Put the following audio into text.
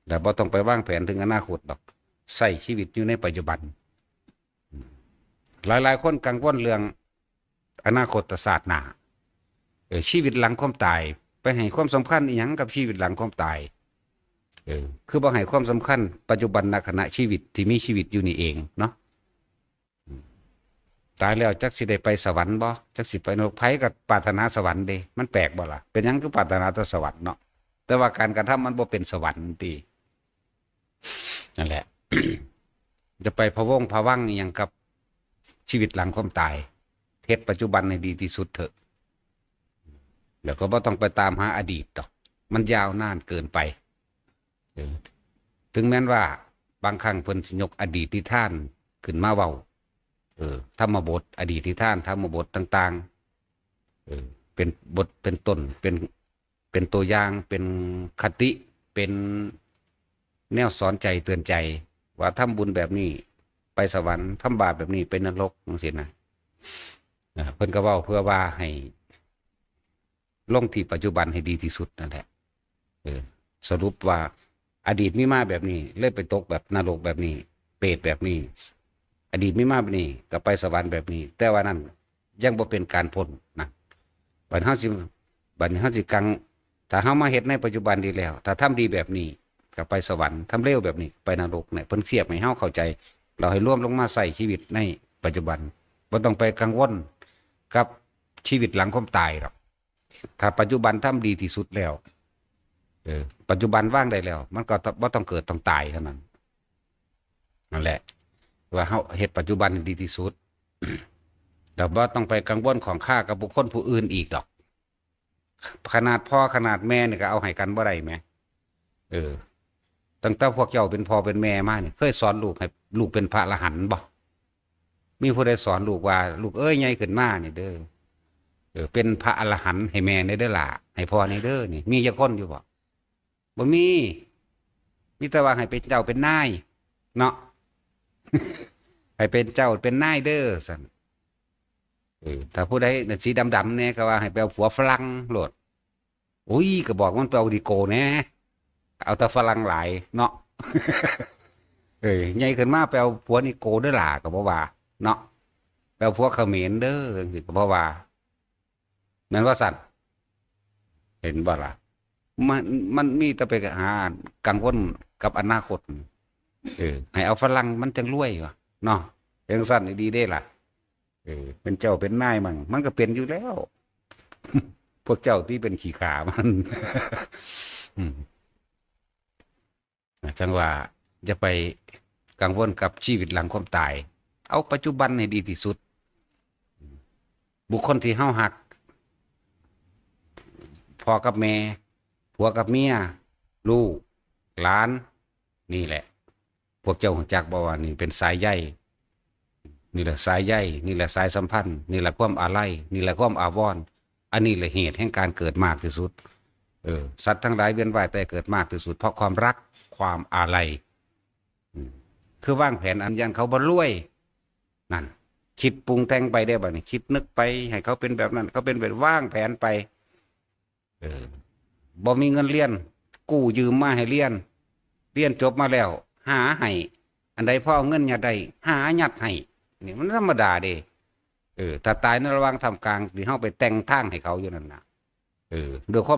แต่บ่ต้องไปวางแผนถึงอนาคตดอกใช้ชีวิตอยู่ในปัจจุบันหลายๆคนกังวลเรื่องอนาคตศาสตร์หน้าชีวิตหลังความตายไปให้ความสำคัญอีหยังกับชีวิตหลังความตายคือบ่ให้ความสำคัญปัจจุบันณขณะชีวิตที่มีชีวิตอยู่นี่เองเนาะตายแล้วจักสิได้ไปสวรรค์บ่จักสิไปนรกไผก็ปรารถนาสวรรค์เด้มันแปลกบ่ล่ะเป็นหยังคือปรารถนาแต่สวรรค์เนาะแต่ว่าการกระทำมันบ่เป็นสวรรค์ตินั่นแหละ จะไปพะวงพะวังอีหยังกับชีวิตหลังความตายเทศปัจจุบันให้ดีที่สุดเถอะแล้วก็บ่ต้องไปตามหาอดีตดอกมันยาวนานเกินไปถึงแม้นว่าบางครั้งเพิ่นสิยกอดีตที่ท่านขึ้นมาเว้าธรรมบทอดีตที่ท่านธรรมบทต่างๆเป็นบทเป็นต้นเป็นตัวอย่างเป็นคติเป็นแนวสอนใจเตือนใจว่าทำบุญแบบนี้ไปสวรรค์ทำบาปแบบนี้ไปนรกจังซี่นะเพิ่นก็เว้าเพื่อว่าให้ลงที่ปัจจุบันให้ดีที่สุดนั่นแหละสรุปว่าอดีตมีมาแบบนี้เลยไปตกแบบนรกแบบนี้เปรตแบบนี้อดีตมีมาแบบนี้ก็ไปสวรรค์แบบนี้แต่ว่านั้นยังบ่เป็นการพ้นนะบัดนี้เฮาสิกังถ้าเฮามาเฮ็ดในปัจจุบันดีแล้วถ้าทำดีแบบนี้ก็ไปสวรรค์ทำเร็วแบบนี้ไปนรกเนี่ยเพิ่นเทียบให้เฮาเข้าใจเราให้ร่วมลงมาใส่ชีวิตในปัจจุบันบ่ต้องไปกังวลกับชีวิตหลังความตายหรอกถ้าปัจจุบันทำดีที่สุดแล้วปัจจุบันว่างได้แล้วมันก็บ่ต้องเกิดต้องตายเท่านั้นนั่นแหละว่าเฮาเฮ็ดปัจจุบันดีที่สุดแต่บ่ต้องไปกังวลของข้ากับบุคคลผู้อื่นอีกดอกขนาดพ่อขนาดแม่นี่ก็เอาให้กันบ่ได้แหมตั้งแต่พวกเจ้าเป็นพ่อเป็นแม่มาเนี่ยเคยสอนลูกให้ลูกเป็นพระอรหันต์บ่มีผู้ใดสอนลูกว่าลูกเอ้ยใหญ่ขึ้นมานี่เด้อเป็นพระอรหันต์ให้แม่ในเด้อล่ะให้พ่อในเด้อนี่มีจักคนอยู่บ่มีแต่ว่าให้เป็นเจ้าเป็นนายเนาะ ให้เป็นเจ้าเป็นนายเด้อสั่นถ้าผู้ใดสีดำๆเนี่ยก็ว่าให้ไปเอาผัวฝรั่งโหลดอุ้ยก็บอกมันไปเอาดีโกแน่เอาแต่ฝรั่งหลายเนาะ ใหญ่ขึ้นมาไปเอาผัวนิโกเด้อล่ะก็บ่ว่าเนาะไปเอาผัวเขมรเด้อจังซี่ก็บ่ว่าแม่นว่าสั่นเห็นบ่ล่ะมันมีแต่ไปหากังวลกับอนาคตให้เอาฝรั่งมันจังรวยวะเนาะจังสั่นดีเด้ล่ะเป็นเจ้าเป็นนายมันก็เป็นอยู่แล้ว พวกเจ้าที่เป็นขี้ขามัน จังว่าจะไปกังวลกับชีวิตหลังความตายเอาปัจจุบันให้ดีที่สุดบุคคลที่เฮาหักพ่อกับแม่ผัวกับเมียลูกหลานนี่แหละพวกเจ้าของจักบ่ว่านี่เป็นสายใยนี่แหละสายใยนี่แหละสายสัมพันธ์นี่แหละความอาลัยนี่แหละความอาวรณ์อันนี้แหละเหตุแห่งการเกิดมากที่สุดสัตว์ทั้งหลายเวียนว่ายแต่เกิดมากที่สุดเพราะความรักความอาลัยคือวางแผนอันยันเขาบ่รวยนั่นคิดปรุงแต่งไปได้บ่นี่คิดนึกไปให้เขาเป็นแบบนั้นเขาเป็นแบบวางแผนไปบ่มีเงินเรียนกู้ยืมมาให้เรียนจบมาแล้วหาให้อันใดพ่อเอาเงินยัดได้หายัดให้นี่มันธรรมดาเด้ถ้าตายในระหว่างทำกลางที่เฮาไปแต่งทางให้เขาอยู่นั่นน่ะด้วยความ